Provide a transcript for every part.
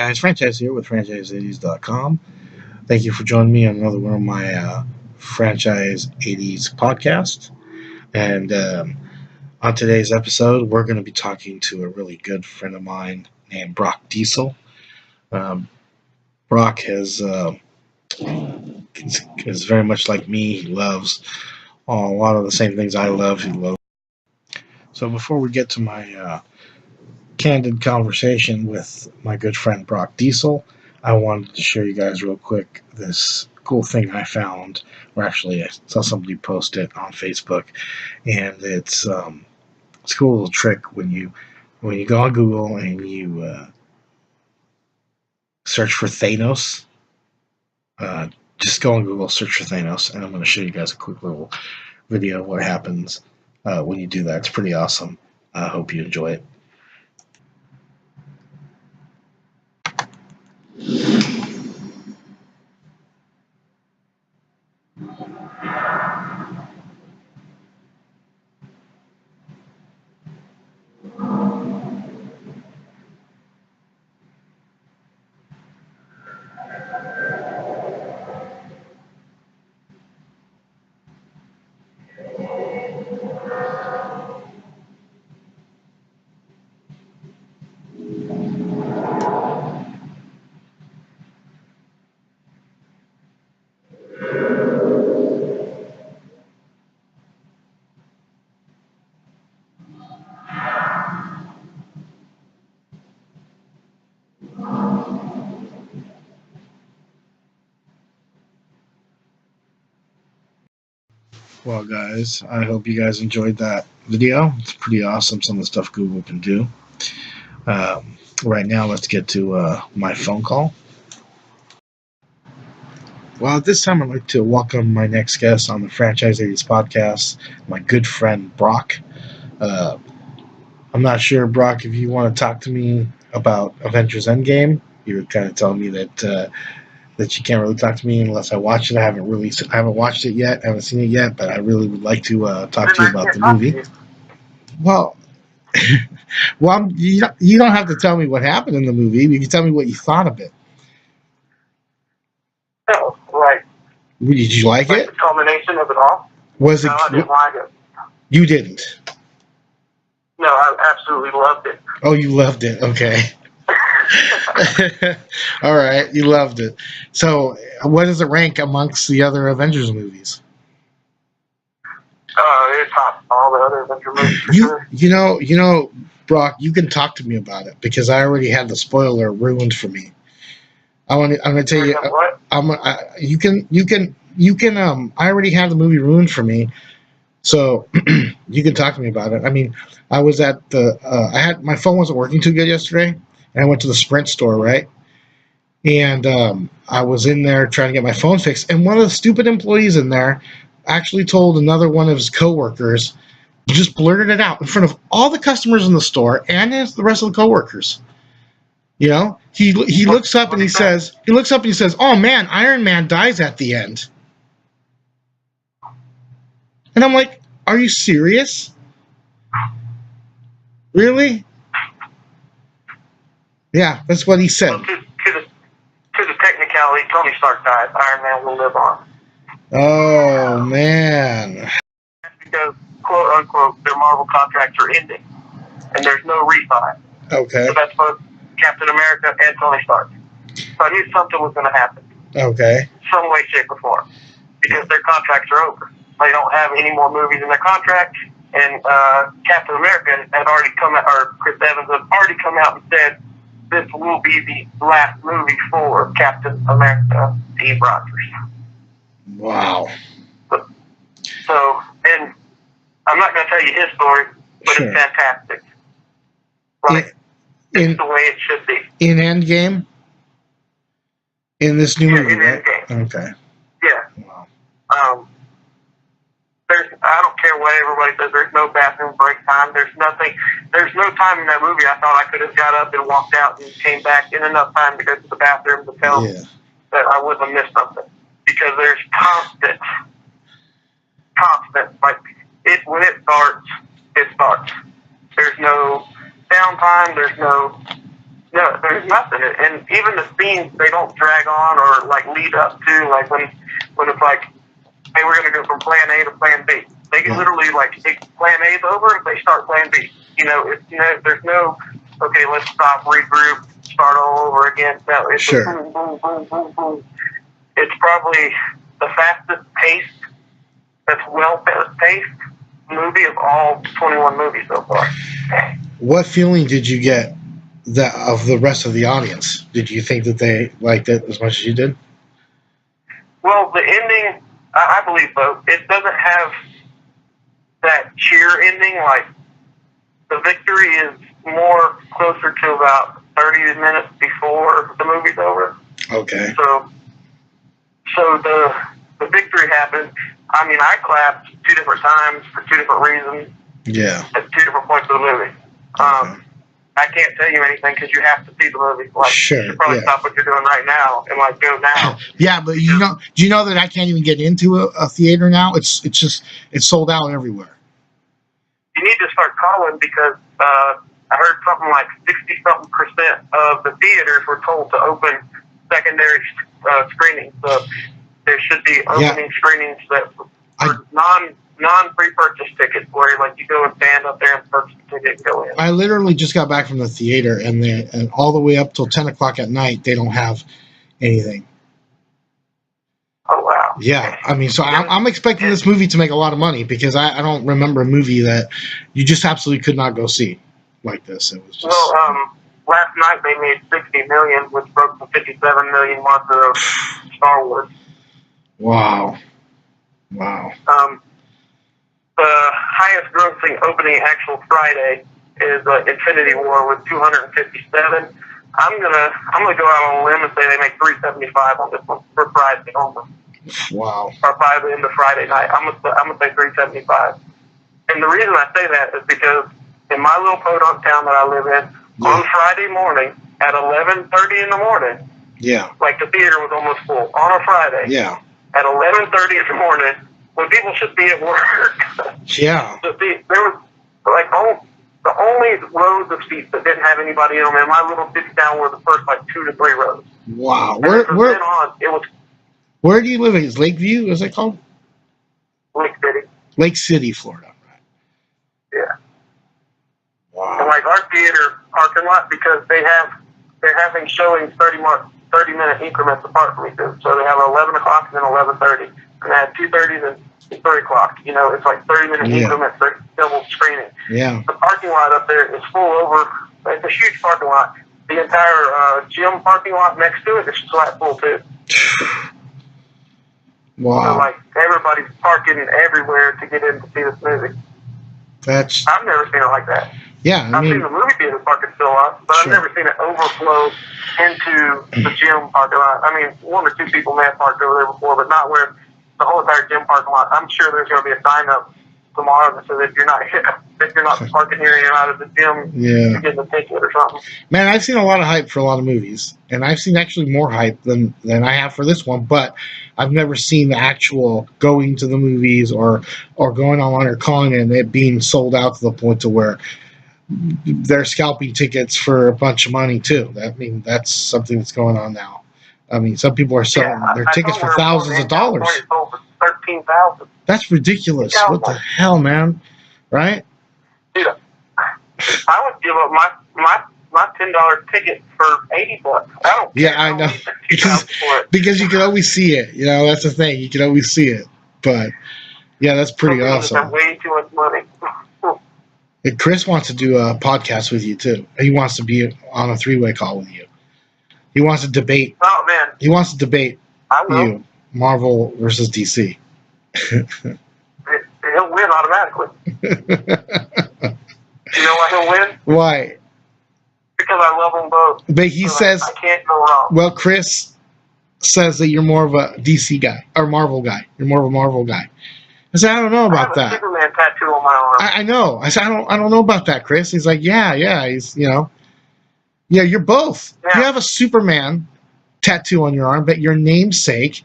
guys, Franchise here with Franchise80s.com. Thank you for joining me on another one of my Franchise80s podcast. And on today's episode, we're going to be talking to a really good friend of mine named Brock Diesel. Brock is very much like me. He loves a lot of the same things I love. So before we get to my candid conversation with my good friend Brock Diesel, I wanted to show you guys real quick this cool thing I found, or actually I saw somebody post it on Facebook, and it's a cool little trick when you go on Google and you search for Thanos. Just go on Google, search for Thanos, and I'm going to show you guys a quick little video of what happens when you do that. It's pretty awesome. I hope you enjoy it. Well, guys, I hope you guys enjoyed that video. It's pretty awesome, some of the stuff Google can do. Right now, let's get to my phone call. Well, at this time, I'd like to welcome my next guest on the Franchise80s podcast, my good friend, Brock. I'm not sure, Brock, if you want to talk to me about Avengers Endgame. You were kind of telling me that you can't really talk to me unless I watch it. I haven't watched it yet. I haven't seen it yet, but I really would like to talk to you about the movie. Well, you don't have to tell me what happened in the movie. You can tell me what you thought of it. Oh, right. Did you like it? The culmination of it all? Was it? No, I didn't like it. You didn't? No, I absolutely loved it. Oh, you loved it. Okay. All right, you loved it. So, what does it rank amongst the other Avengers movies? It tops all the other Avengers movies for sure. You know, Brock, you can talk to me about it because I already had the spoiler ruined for me. I'm going to tell you. What? You can. I already had the movie ruined for me, so you can talk to me about it. I mean, I was at my phone wasn't working too good yesterday. And I went to the Sprint store, right? And I was in there trying to get my phone fixed. And one of the stupid employees in there actually told another one of his coworkers, just blurted it out in front of all the customers in the store and the rest of the coworkers. You know, he looks up and he says, "Oh man, Iron Man dies at the end." And I'm like, "Are you serious? Really?" Yeah, that's what he said. Well, to the technicality, Tony Stark died. Iron Man will live on. Oh, man. That's because, quote unquote, their Marvel contracts are ending. And there's no refi. Okay. So that's both Captain America and Tony Stark. So I knew something was going to happen. Okay. Some way, shape, or form. Because their contracts are over. They don't have any more movies in their contract. And Captain America had already come out, or Chris Evans had already come out and said, this will be the last movie for Captain America, Steve Rogers. Wow. So, and I'm not going to tell you his story, but Sure. It's fantastic. Like, it's the way it should be. In Endgame? In this new movie, in right? Endgame. Okay. Yeah. Wow. I don't care what everybody says, there's no bathroom break time, there's no time in that movie I thought I could have got up and walked out and came back in enough time to go to the bathroom to tell that I wouldn't have missed something. Because there's constant, like, when it starts, it starts. There's no downtime, there's no No, there's nothing. And even the scenes, they don't drag on or like lead up to, like when it's like, hey, we're going to go from plan A to plan B. They can literally, like, if plan A is over, they start plan B. You know, there's no, okay, let's stop, regroup, start all over again. No, it's Sure. boom, boom, boom, boom, boom. It's probably the fastest paced, that's well paced movie of all 21 movies so far. What feeling did you get of the rest of the audience? Did you think that they liked it as much as you did? Well, the ending, I believe so. It doesn't have that cheer ending. Like, the victory is more closer to about 30 minutes before the movie's over. Okay. So the victory happened. I mean, I clapped 2 different times for 2 different reasons. Yeah. At 2 different points of the movie. Okay. I can't tell you anything because you have to see the movie. Like, Sure, you should probably stop what you're doing right now and like go now. Yeah, but do you know that I can't even get into a theater now? It's sold out everywhere. You need to start calling because I heard something like 60-something% of the theaters were told to open secondary screenings. So there should be opening screenings that are non-pre-purchase tickets where like you go and stand up there and purchase a ticket and go in. I literally just got back from the theater, and all the way up till 10 o'clock at night, they don't have anything. Oh, wow. Yeah, I mean, so I'm expecting this movie to make a lot of money because I don't remember a movie that you just absolutely could not go see like this. It was just... Well, last night they made $60 million, which broke the $57 million mark of Star Wars. Wow. The highest grossing opening actual Friday is Infinity War with 257. I'm gonna go out on a limb and say they make 375 on this one for Friday only. Wow. Or by the end of Friday night, I'm gonna say 375. And the reason I say that is because in my little podunk town that I live in, on Friday morning at 11:30 in the morning, like the theater was almost full on a Friday. Yeah. At 11:30 in the morning, when people should be at work. Yeah. There was like the only rows of seats that didn't have anybody in them in my little city town were the first like 2 to 3 rows. Wow. Then on, it was. Where do you live? Is Lakeview? Is it called? Lake City. Lake City, Florida. Right. Yeah. Wow. And like our theater parking lot, because they're having showings 30-minute increments apart from each other. So they have 11 o'clock and then 11:30, and they have 2:30 and 3 o'clock. You know, it's like 30-minute increments. They're double screening. Yeah. The parking lot up there is full over. It's a huge parking lot. The entire gym parking lot next to it is flat full too. Wow. So like everybody's parking everywhere to get in to see this movie. I've never seen it like that. Yeah, I've seen the movie theater parking fill up, but I've never seen it overflow into the gym parking lot. I mean, 1 or 2 people may have parked over there before, but not where the whole entire gym parking lot. I'm sure there's going to be a sign up tomorrow that says if you're not parking here and you're out of the gym, you're getting a ticket or something. Man, I've seen a lot of hype for a lot of movies, and I've seen actually more hype than I have for this one, but I've never seen the actual going to the movies or going online or calling it and it being sold out to the point to where they're scalping tickets for a bunch of money too. I mean, that's something that's going on now. I mean, some people are selling their tickets for thousands of dollars. Sold for $13,000. That's ridiculous. What the hell, man? Right? Dude, I would give up my $10 ticket for $80. I don't care. Yeah, I know. Because you can always see it. You know, that's the thing. You can always see it. But yeah, that's pretty awesome. Have way too much money. And Chris wants to do a podcast with you too. He wants to be on a 3-way call with you. He wants to debate. Oh man. He wants to debate you, Marvel versus DC. He'll win automatically. You know why he'll win? Why? Because I love them both. But he says I can't go wrong. Well, Chris says that you're more of a DC guy or Marvel guy. You're more of a Marvel guy. I said, I don't know about that. I have a Superman tattoo on my arm. I know. I said, I don't know about that, Chris. He's like, yeah. He's, yeah, you're both. Yeah. You have a Superman tattoo on your arm, but your namesake,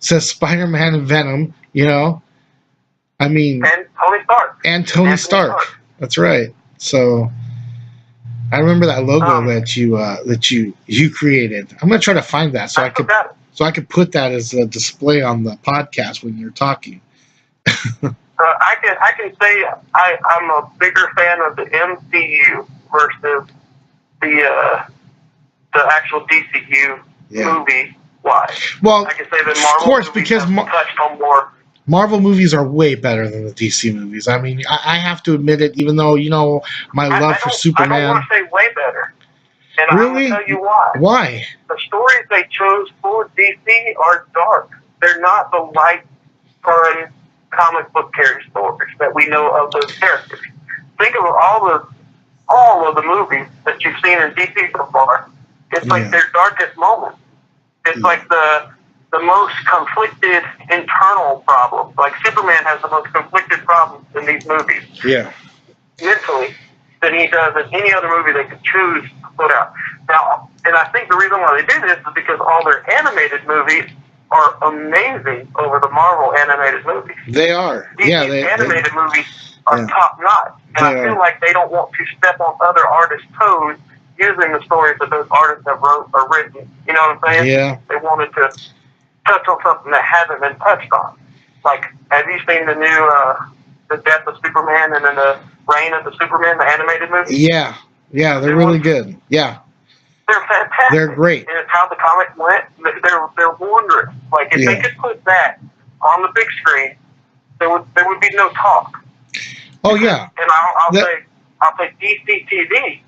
says Spider-Man and Venom, I mean. And Tony Stark. And Tony Stark. That's right. So, I remember that logo Um, that you created. I'm gonna try to find that so I could forgot it. put that as a display on the podcast when you're talking. I can say I'm a bigger fan of the MCU versus the actual DCU movie wise. Well, I can say that of Marvel course, movies because have touched on more. Marvel movies are way better than the DC movies. I mean, I have to admit it, even though my love for I Superman. don't want to say way better, and I'm Really? going to tell you why. Why? The stories they chose for DC are dark. They're not the light, fun comic book character stories that we know of those characters. Think of all of the movies that you've seen in DC so far. It's like their darkest moments. It's like the most conflicted internal problems. Like Superman has the most conflicted problems in these movies. Yeah. Mentally than he does in any other movie they could choose to put out. Now, and I think the reason why they do this is because all their animated movies are amazing over the Marvel animated movies. They are. DC's animated movies are top notch. And I feel like they don't want to step on other artists' toes using the stories that those artists have wrote or written. You know what I'm saying? Yeah. They wanted to touch on something that hasn't been touched on. Like, have you seen the new The Death of Superman and then the Reign of the Superman, the animated movie? Yeah. Yeah, they're really good. Yeah. They're fantastic. They're great. And it's how the comic went. They're wondrous. Like, if they could put that on the big screen, there would be no talk. Oh yeah. And I'll say DC TV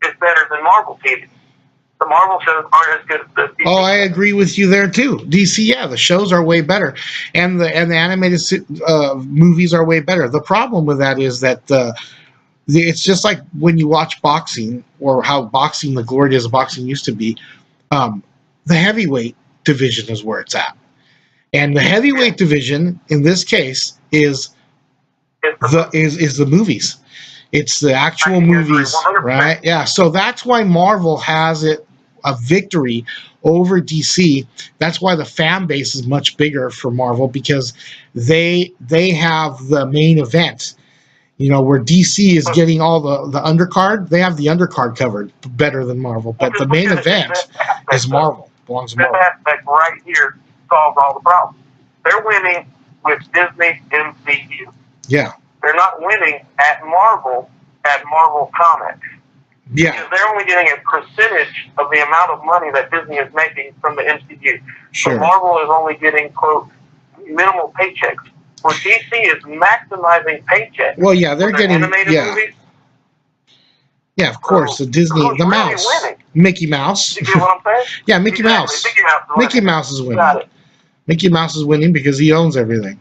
is better than Marvel TV. The Marvel shows aren't as good as the DC. Oh, I agree with you there too. DC, the shows are way better, and the animated movies are way better. The problem with that is that it's just like when you watch boxing, or how the glory days of boxing used to be. The heavyweight division is where it's at, and the heavyweight division in this case is the movies. It's the actual movies, right? Yeah. So that's why Marvel has a victory over DC. That's why the fan base is much bigger for Marvel, because they have the main event. Where DC is getting all the undercard, they have the undercard covered better than Marvel. But the main event is Marvel. Belongs to Marvel. This aspect right here solves all the problems. They're winning with Disney MCU. Yeah. They're not winning at Marvel Comics. Yeah. Because they're only getting a percentage of the amount of money that Disney is making from the MCU. Sure. So Marvel is only getting, quote, minimal paychecks. Where DC is maximizing paychecks. Well, yeah, they're getting animated movies. Yeah, of course. The Disney, the mouse, winning? Mickey Mouse. You get what I'm saying? Yeah, Mickey Mouse. Mickey Mouse is winning. Got it. Mickey Mouse is winning because he owns everything.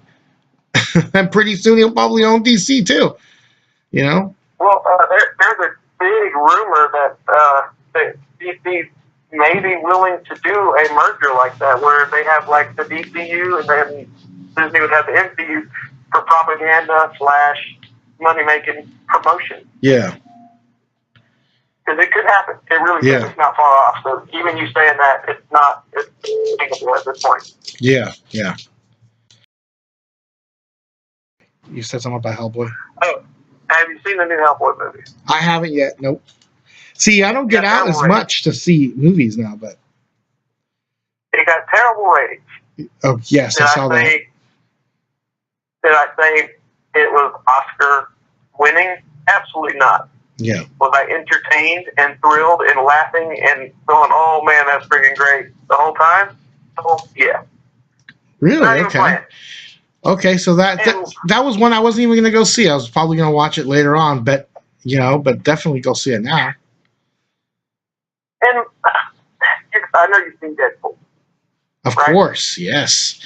And pretty soon he'll probably own DC too. Well, there's a big rumor that DC may be willing to do a merger like that, where they have like the DCU and then Disney would have the MCU for propaganda / money-making promotion. Yeah. Because it could happen. It really could. It's not far off. So even you saying that, it's thinkable at this point. Yeah. You said something about Hellboy? Oh, have you seen the new Hellboy movie? I haven't yet. Nope. See, I don't get out as much to see movies now, but it got terrible ratings. Oh yes, I saw that. Did I say it was Oscar winning? Absolutely not. Yeah. Was I entertained and thrilled and laughing and going, oh man, that's freaking great the whole time? Oh yeah. Really? Okay. Okay, so that was one I wasn't even going to go see. I was probably going to watch it later on, but definitely go see it now. And I know you've seen Deadpool. Of course, yes.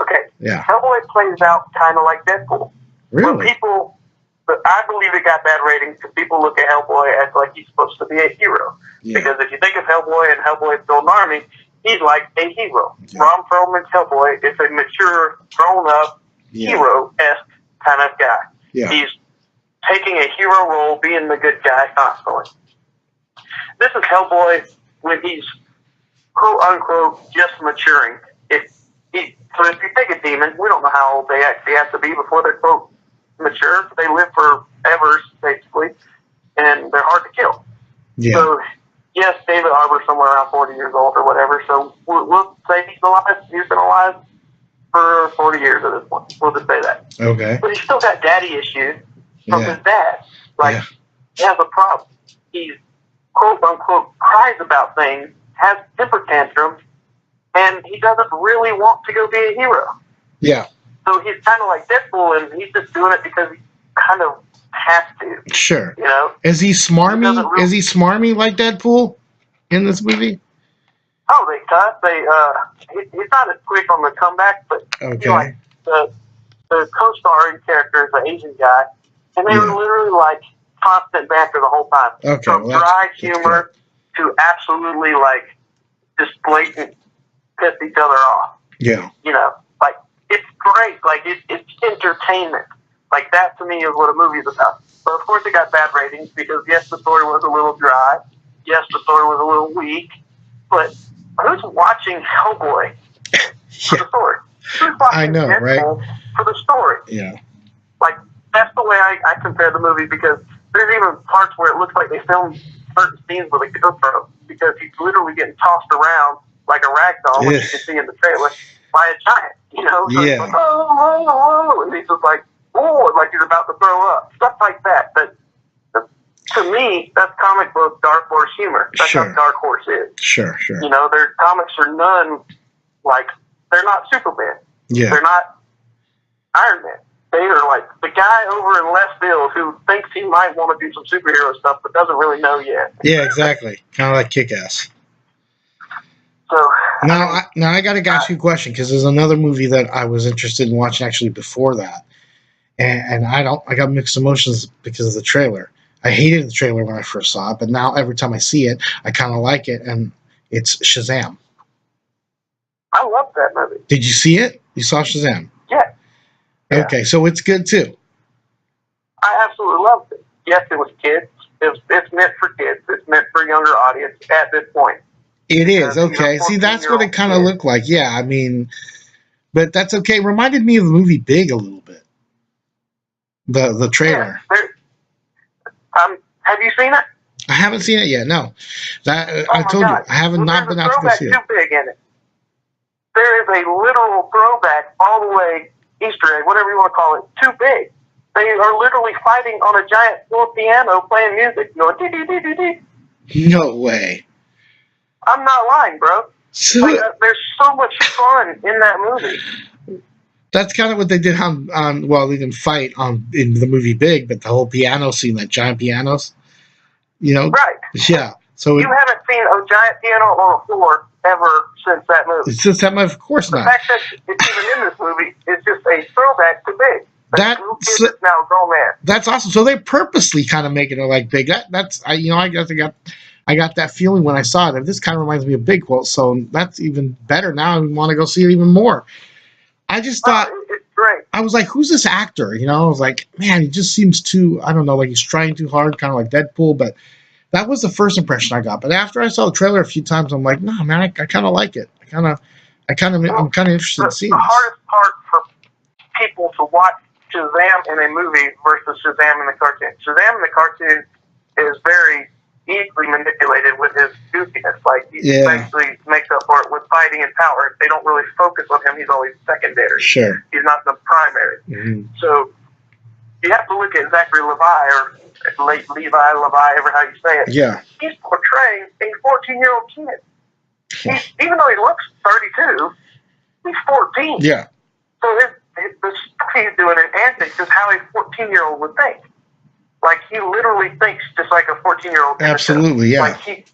Okay. Yeah. Hellboy plays out kind of like Deadpool. Really? I believe it got bad ratings because people look at Hellboy as like he's supposed to be a hero. Yeah. Because if you think of Hellboy and Hellboy's building an army, he's like a hero. Yeah. Ron Perlman's Hellboy is a mature, grown-up, hero-esque kind of guy. Yeah. He's taking a hero role, being the good guy constantly. This is Hellboy when he's quote-unquote just maturing. So if you take a demon, we don't know how old they actually have to be before they're quote mature. They live forever, basically. and they're hard to kill. Yeah. So, yes, David Harbour's somewhere around 40 years old or whatever, so we'll say he's alive. He's been alive for 40 years at this point. We'll just say that. Okay. But he's still got daddy issues from his dad. Like, he has a problem. He's, quote unquote, cries about things, has temper tantrums, and he doesn't really want to go be a hero. Yeah. So he's kind of like Deadpool, and he's just doing it because he kind of has to. Sure. You know? Is he smarmy? Is he smarmy like Deadpool in this movie? Oh, they cut. He's not as quick on the comeback, but okay. You know, like the co-starring character is an Asian guy, and they were literally like constant banter the whole time. Okay. From dry humor to absolutely like just blatant piss each other off. Yeah. You know, like it's great. Like it's entertainment. Like that to me is what a movie is about. But of course it got bad ratings because yes, the story was a little dry. Yes, the story was a little weak. But who's watching Hellboy for the story? Who's watching Deadpool right? for the story? Yeah. Like that's the way I compare the movie because there's even parts where it looks like they filmed certain scenes with a GoPro because he's literally getting tossed around like a rag doll, which you can see in the trailer, by a giant. You know? So he's like, oh, and he's just like, oh, like he's about to throw up. Stuff like that. But to me, that's comic book Dark Horse humor. That's how Dark Horse is. Sure. You know, their comics are none like, they're not Superman. Yeah. They're not Iron Man. They are like the guy over in left field who thinks he might want to do some superhero stuff but doesn't really know yet. Yeah, exactly. Kind of like Kick-Ass. So now I got to ask you a question because there's another movie that I was interested in watching actually before that, and I got mixed emotions because of the trailer. I hated the trailer when I first saw it, but now every time I see it, I kind of like it, and it's Shazam. I love that movie. Did you see it? You saw Shazam? Yeah. Okay, so it's good too. I absolutely loved it. Yes, it was kids. It's meant for kids. It's meant for a younger audience at this point. It is, okay. See, that's what it kind of looked like. Yeah, I mean, but that's okay. It reminded me of the movie Big a little bit. The trailer. Yeah, have you seen it? I haven't seen it yet, no. I told you, I haven't not been out to go see it. There's a throwback too big in it. There is a literal throwback all the way, Easter egg, whatever you want to call it, too big. They are literally fighting on a giant full piano playing music, going dee-dee-dee-dee-dee. No way. I'm not lying, bro. So, like, there's so much fun in that movie. That's kind of what they did on well, they didn't fight in the movie Big, but the whole piano scene, like giant pianos, you know? Right. Yeah. So you haven't seen a giant piano on a floor ever since that movie. Since that movie, of course not. The fact that it's even in this movie is just a throwback to Big. That's now a grown man. That's awesome. So they purposely kind of making it like Big. That's I guess I got that feeling when I saw it. This kind of reminds me of Big Quote, so that's even better. Now I want to go see it even more. I just thought it's great. I was like, who's this actor? You know, I was like, man, he just seems too, I don't know, like he's trying too hard, kind of like Deadpool. But that was the first impression I got. But after I saw the trailer a few times, I'm like, nah, man, I kind of like it. I'm kind of interested in seeing the this. hardest part for people to watch Shazam in a movie versus Shazam in the cartoon. Shazam in the cartoon is very easily manipulated with his goofiness. Like, he basically makes up for it with fighting and power. They don't really focus on him. He's always secondary. Sure. He's not the primary. Mm-hmm. So you have to look at Zachary Levi, or Levi, ever how you say it. Yeah. He's portraying a 14-year-old kid. Even though he looks 32, he's 14. Yeah. So the stuff he's doing in antics is how a 14-year-old would think. Like, he literally thinks just like a 14-year-old. Absolutely, yeah. Like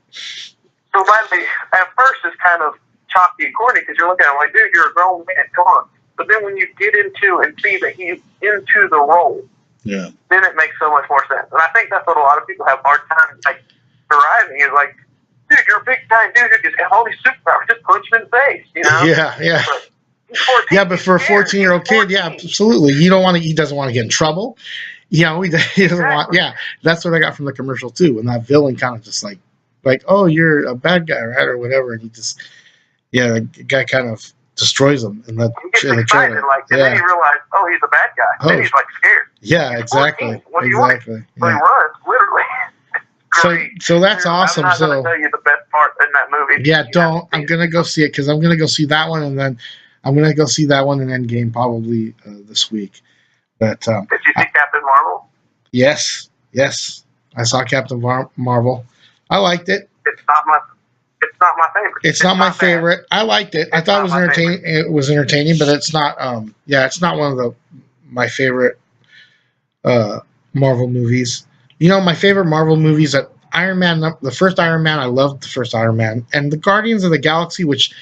so at first it's kind of choppy and corny because you're looking at him like, dude, you're a grown man, come on. But then when you get into and see that he's into the role, then it makes so much more sense. And I think that's what a lot of people have a hard time like deriving is like, dude, you're a big giant dude who just have all these superpowers, just punch him in the face, you know? Yeah. But he's 14, yeah, but for a 14-year-old kid, yeah, absolutely. He doesn't want to get in trouble. You know, he doesn't want. Yeah, that's what I got from the commercial too. And that villain kind of just like, oh, you're a bad guy, right, or whatever. And he just, the guy kind of destroys him in the trailer. And then he realized, oh, he's a bad guy. Then he's like scared. Yeah, exactly. What do you exactly. want? So he runs, literally. great. So that's awesome. I'm not going So to tell you the best part in that movie. yeah, don't. I'm gonna go see it because I'm gonna go see that one, and then I'm gonna go see that one in Endgame probably this week. But Did you see Captain Marvel? yes, I saw Captain Marvel. I liked it. It's not my favorite. It's not my favorite. I liked it. I thought it was entertaining. It was entertaining, but it's not. It's not one of my favorite Marvel movies. You know, my favorite Marvel movies that Iron Man, the first Iron Man, I loved the first Iron Man, and the Guardians of the Galaxy, which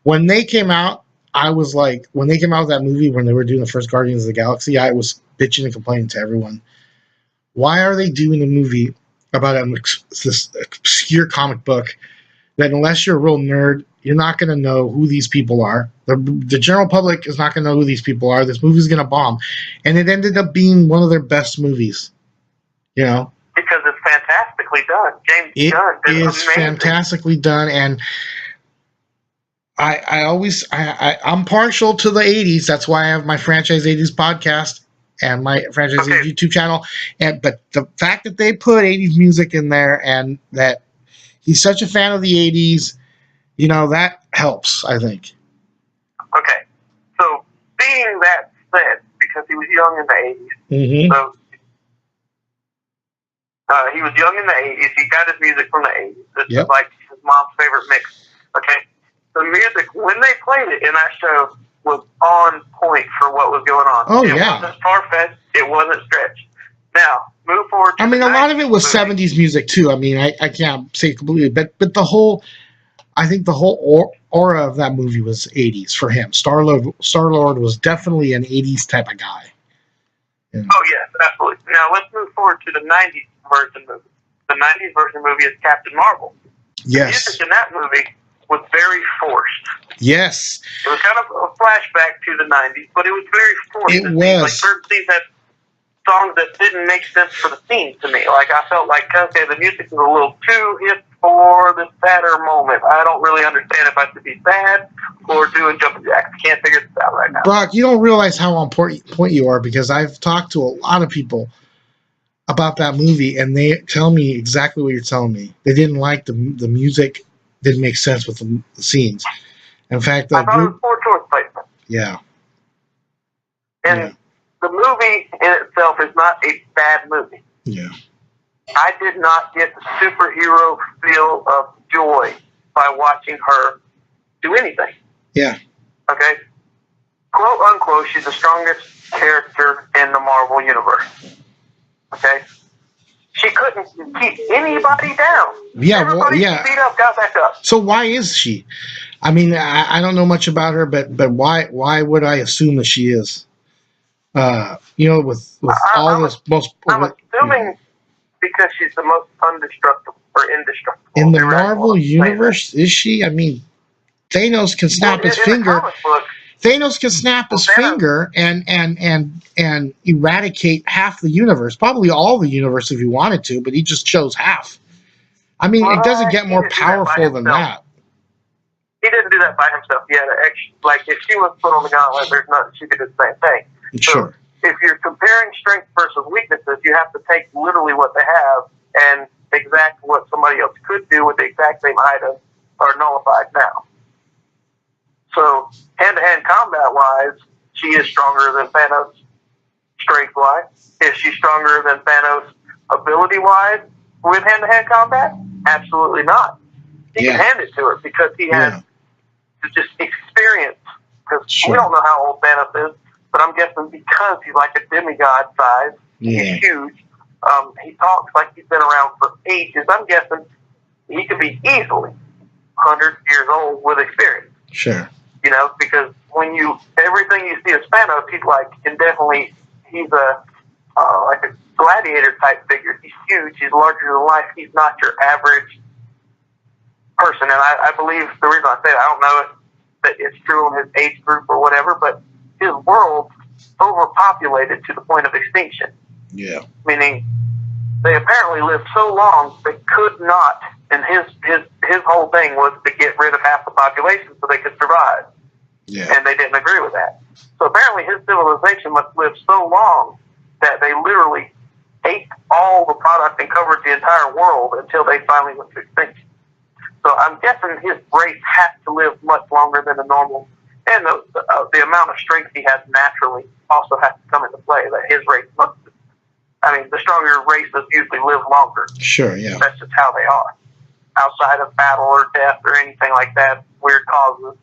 when they came out, I was like, when they came out with that movie, when they were doing the first Guardians of the Galaxy, I was bitching and complaining to everyone. Why are they doing a movie about this obscure comic book that unless you're a real nerd, you're not going to know who these people are. The general public is not going to know who these people are. This movie's going to bomb. And it ended up being one of their best movies. You know? Because it's fantastically done. James Gunn did amazing. Fantastically done. And I'm partial to the 80s. That's why I have my Franchise80s podcast and my Franchise80s YouTube channel. But the fact that they put 80s music in there and that he's such a fan of the 80s, you know, that helps, I think. Okay. So, being that said, because he was young in the 80s, so he was young in the 80s, he got his music from the 80s. This is like his mom's favorite mix. Okay? The music, when they played it in that show, was on point for what was going on. Oh, it wasn't far-fetched. It wasn't stretched. Now, move forward to I mean, a lot of it was 70s music, too. I mean, I can't say completely, but the whole... I think the whole aura of that movie was 80s for him. Star-Lord was definitely an 80s type of guy. Yeah. Oh, yes, absolutely. Now, let's move forward to the 90s version movie. The 90s version movie is Captain Marvel. Yes. The music in that movie was very forced. Yes. It was kind of a flashback to the 90s, but it was very forced. It was. Like, certain scenes had songs that didn't make sense for the scene to me. Like, I felt like, okay, the music was a little too hip for the sadder moment. I don't really understand if I should be sad or doing jumping jacks. I can't figure this out right now. Brock, you don't realize how on point you are because I've talked to a lot of people about that movie, and they tell me exactly what you're telling me. They didn't like the music, didn't make sense with the scenes. In fact, I thought it was poor choice placement. Yeah. And the movie in itself is not a bad movie. Yeah. I did not get the superhero feel of joy by watching her do anything. Yeah. Okay? Quote unquote, she's the strongest character in the Marvel Universe. Okay? She couldn't keep anybody down. Yeah, Everybody beat up, got back up. So why is she? I mean, I don't know much about her, but why would I assume that she is? You know, with all this most. I'm assuming because she's the most indestructible. In the Marvel universe, is she? I mean, Thanos can snap his finger. Thanos can snap his finger and eradicate half the universe, probably all the universe if he wanted to, but he just chose half. I mean, it doesn't get more powerful than that. He didn't do that by himself. He had like if she was put on the gauntlet, there's nothing she could do the same thing. Sure. So if you're comparing strength versus weaknesses, you have to take literally what they have and exact what somebody else could do with the exact same item are nullified now. So hand-to-hand combat-wise, she is stronger than Thanos strength-wise. Is she stronger than Thanos ability-wise with hand-to-hand combat? Absolutely not. You can hand it to her because he has just experience. Because we don't know how old Thanos is, but I'm guessing because he's like a demigod size, he's huge. He talks like he's been around for ages. I'm guessing he could be easily 100 years old with experience. Sure. You know, because when everything you see as Thanos, he's like, he's a like a gladiator type figure. He's huge. He's larger than life. He's not your average person. And I believe the reason I say that, I don't know if it's true in his age group or whatever, but his world's overpopulated to the point of extinction. Yeah. Meaning they apparently lived so long they could not, and his whole thing was to get rid of half the population so they could survive. Yeah. And they didn't agree with that. So apparently his civilization must live so long that they literally ate all the product and covered the entire world until they finally went to extinction. So I'm guessing his race has to live much longer than a normal, and the amount of strength he has naturally also has to come into play. That his race must. I mean, the stronger races usually live longer. Sure, yeah. That's just how they are. Outside of battle or death or anything like that, weird causes,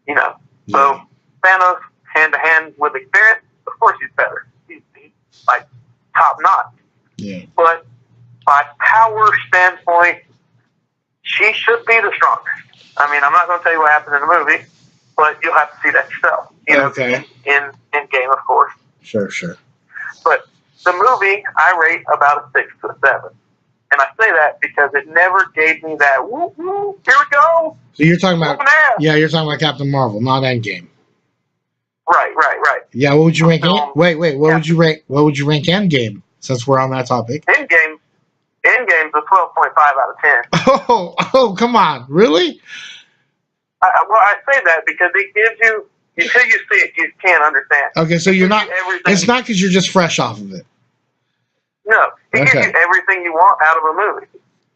you know. Yeah. So Thanos, hand to hand with experience, of course he's better. He's like top notch. Yeah. But by power standpoint, she should be the strongest. I mean, I'm not going to tell you what happens in the movie, but you'll have to see that yourself. You know, Okay. In game, of course. Sure, sure. But the movie, I rate about a 6 to a 7. And I say that because it never gave me that, woo, woo, here we go. So you're talking about, you're talking about Captain Marvel, not Endgame. Right. Yeah, what would you rank? Wait, what would you rank? What would you rank Endgame? Since we're on that topic. Endgame's a 12.5 out of 10. Oh, come on, really? I say that because it gives you, until you see it, you can't understand. Okay, so you're not. It's not because you're just fresh off of it. No, it gives you everything you want out of a movie.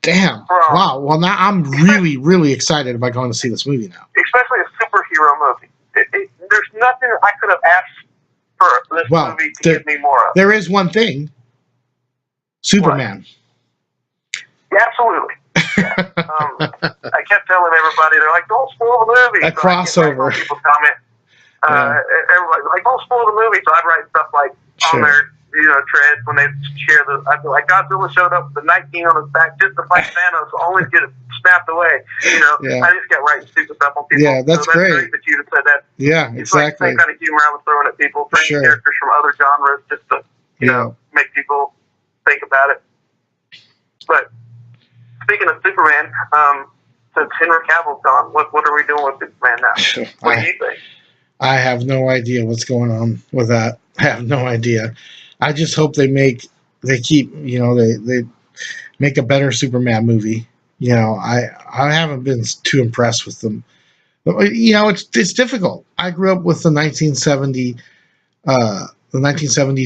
Damn. Wow. Well, now I'm really, really excited about going to see this movie now. Especially a superhero movie. There's nothing I could have asked for this movie to give me more of. There is one thing. Superman. Yeah, absolutely. Yeah. I kept telling everybody, they're like, don't spoil the movie. A crossover. People comment. Everybody's like, don't spoil the movie. So I'd write stuff like on their treads when they share the. I'd be like, Godzilla showed up with the 19 on his back just to fight Thanos, only to get it snapped away. I just kept writing stupid stuff on people. Yeah, that's great. That you said that. Yeah, it's exactly. Like the same kind of humor I was throwing at people, bringing characters from other genres just to, make people think about it. But speaking of Superman, since Henry Cavill's gone, what are we doing with Superman now? What do you think? I have no idea what's going on with that. I have no idea. I just hope they make a better Superman movie. I haven't been too impressed with them. But, it's difficult. I grew up with the 1970s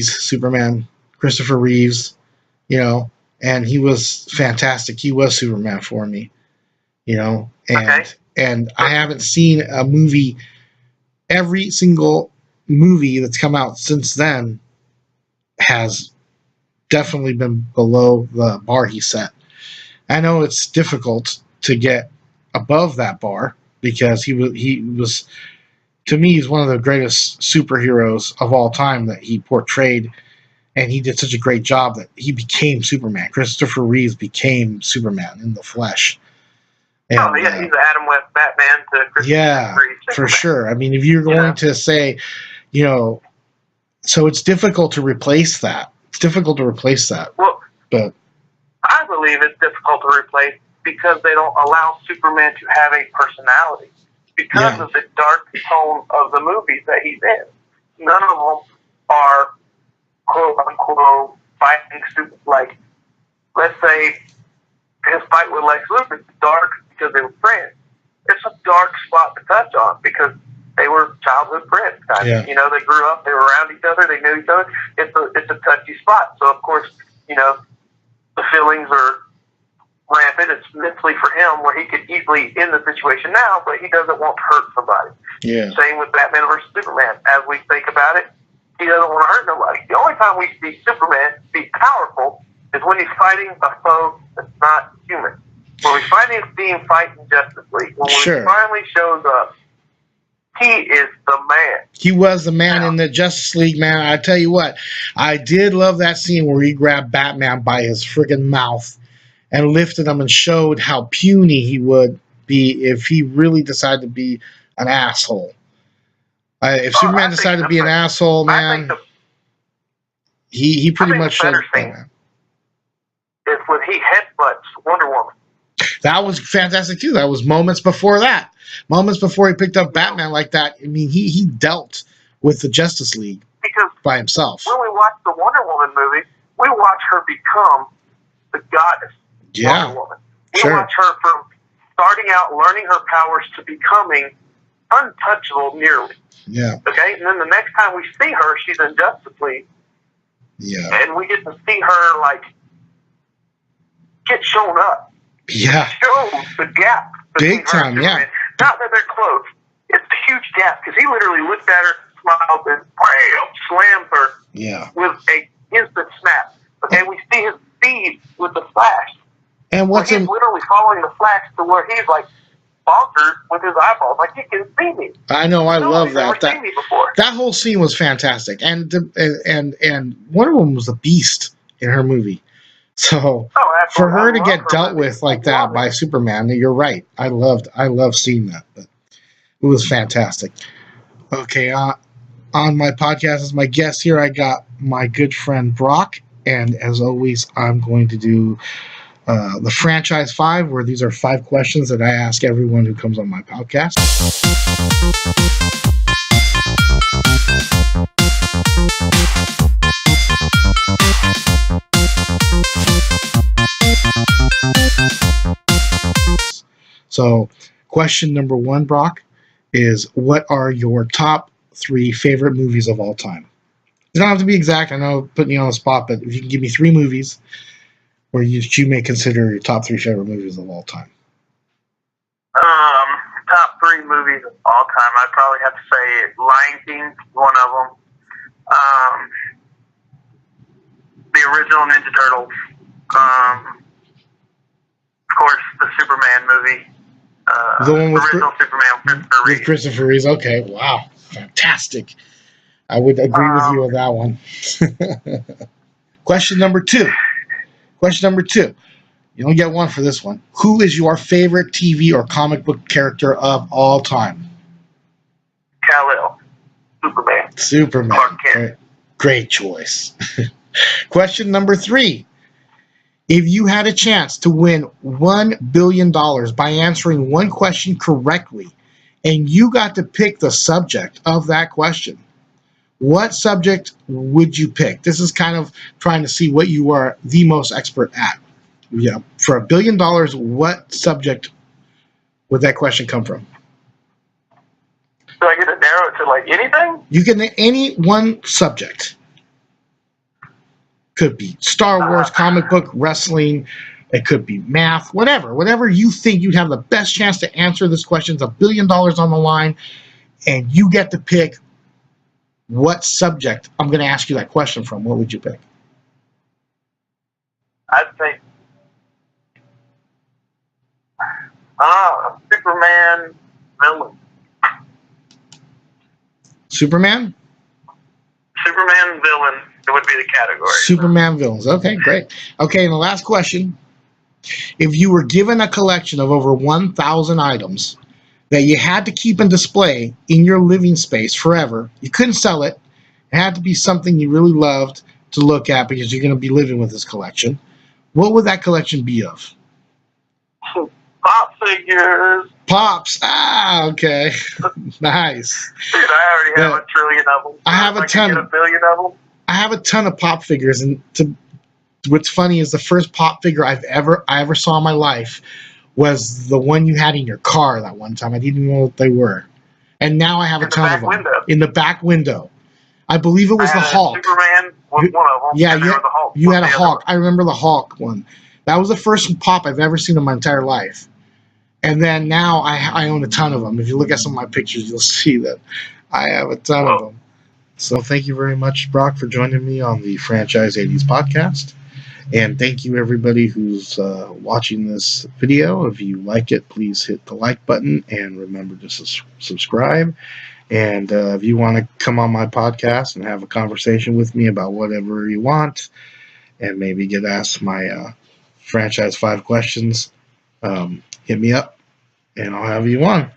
Superman, Christopher Reeves, and he was fantastic. He was Superman for me, and I haven't seen a movie. Every single movie that's come out since then has definitely been below the bar he set. I know it's difficult to get above that bar because he was to me, he's one of the greatest superheroes of all time that he portrayed, and he did such a great job that he became Superman. Christopher Reeves became Superman in the flesh. And, he's the Adam West Batman to Christopher Reeves. For sure. I mean, if you're going to say, so it's difficult to replace that. Well, but I believe it's difficult to replace because they don't allow Superman to have a personality because of the dark tone of the movies that he's in. None of them are quote unquote fighting super. Like, let's say his fight with Lex Luthor is dark because they were friends. It's a dark spot to touch on because they were childhood friends. They grew up, they were around each other, they knew each other. It's a touchy spot. So of course, the feelings are rampant. It's mentally for him where he could easily end the situation now, but he doesn't want to hurt somebody. Yeah. Same with Batman versus Superman. As we think about it, he doesn't want to hurt nobody. The only time we see Superman be powerful is when he's fighting a foe that's not human. When we finally see him fight in Justice League, when he finally shows up, he is the man. He was the man in the Justice League, man. I tell you what, I did love that scene where he grabbed Batman by his friggin' mouth and lifted him and showed how puny he would be if he really decided to be an asshole. If Superman decided to be an asshole, man, he pretty much showed Batman. Is when he headbutts Wonder Woman. That was fantastic too. That was moments before that. Moments before he picked up Batman like that. I mean, he dealt with the Justice League by himself. When we watch the Wonder Woman movie, we watch her become the goddess Wonder Woman. We watch her from starting out, learning her powers, to becoming untouchable nearly. Yeah. Okay? And then the next time we see her, she's in Justice League. Yeah. And we get to see her, like, get shown up. Yeah. Shows the gap between Big her time, and yeah. Superman. Not that they're close. It's a huge gap because he literally looked at her, smiled, and bam, slams her Yeah. with a instant snap. Okay, we see his speed with the Flash. And what's he's literally following the Flash to where he's like bonkers with his eyeballs, like he can see me. I know, I love He's never that. seen me before. That whole scene was fantastic, and Wonder Woman was a beast in her movie. So for her to get dealt with like that by Superman, you're right. I loved seeing that. But it was fantastic. Okay, on my podcast as my guest here, I got my good friend Brock, and as always, I'm going to do the Franchise 5, where these are 5 questions that I ask everyone who comes on my podcast. So, question number 1, Brock, is what are your top 3 favorite movies of all time? You don't have to be exact. I know I'm putting you on the spot, but if you can give me 3 movies where you may consider your top 3 favorite movies of all time. Top 3 movies of all time. I'd probably have to say Lion King, one of them. The original Ninja Turtles. Of course, the Superman movie. The one with original Superman with Christopher Reeve. Okay, wow, fantastic. I would agree with you on that one. Question number 2. You only get one for this one. Who is your favorite TV or comic book character of all time? Kal-El. Superman. Great choice. Question number 3. If you had a chance to win $1 billion by answering one question correctly, and you got to pick the subject of that question, what subject would you pick? This is kind of trying to see what you are the most expert at. Yeah, for $1 billion, what subject would that question come from? Do I get to narrow it to like anything? You can any one subject. Could be Star Wars, comic book, wrestling. It could be math, whatever you think you'd have the best chance to answer this question. It's $1 billion on the line, and you get to pick what subject I'm going to ask you that question from. What would you pick? I'd say Superman villain. Superman? Superman villain. It would be the category. Superman villains. Okay, great. Okay, and the last question. If you were given a collection of over 1,000 items that you had to keep and display in your living space forever, you couldn't sell it. It had to be something you really loved to look at because you're going to be living with this collection. What would that collection be of? Pop figures. Pops. Ah, okay. Nice. Dude, I already have a trillion of them. I have a ton. Get $1 billion of them. I have a ton of pop figures, and what's funny is the first pop figure I ever saw in my life was the one you had in your car that one time. I didn't know what they were, and now I have a ton of them in the back window. I believe it was the Hulk. Superman was one of them. Yeah, you had a Hulk. I remember the Hulk one. That was the first pop I've ever seen in my entire life. And then now I own a ton of them. If you look at some of my pictures, you'll see that I have a ton of them. So thank you very much, Brock, for joining me on the Franchise80s podcast. And thank you, everybody who's watching this video. If you like it, please hit the like button and remember to subscribe. And if you want to come on my podcast and have a conversation with me about whatever you want and maybe get asked my Franchise 5 questions, hit me up and I'll have you on.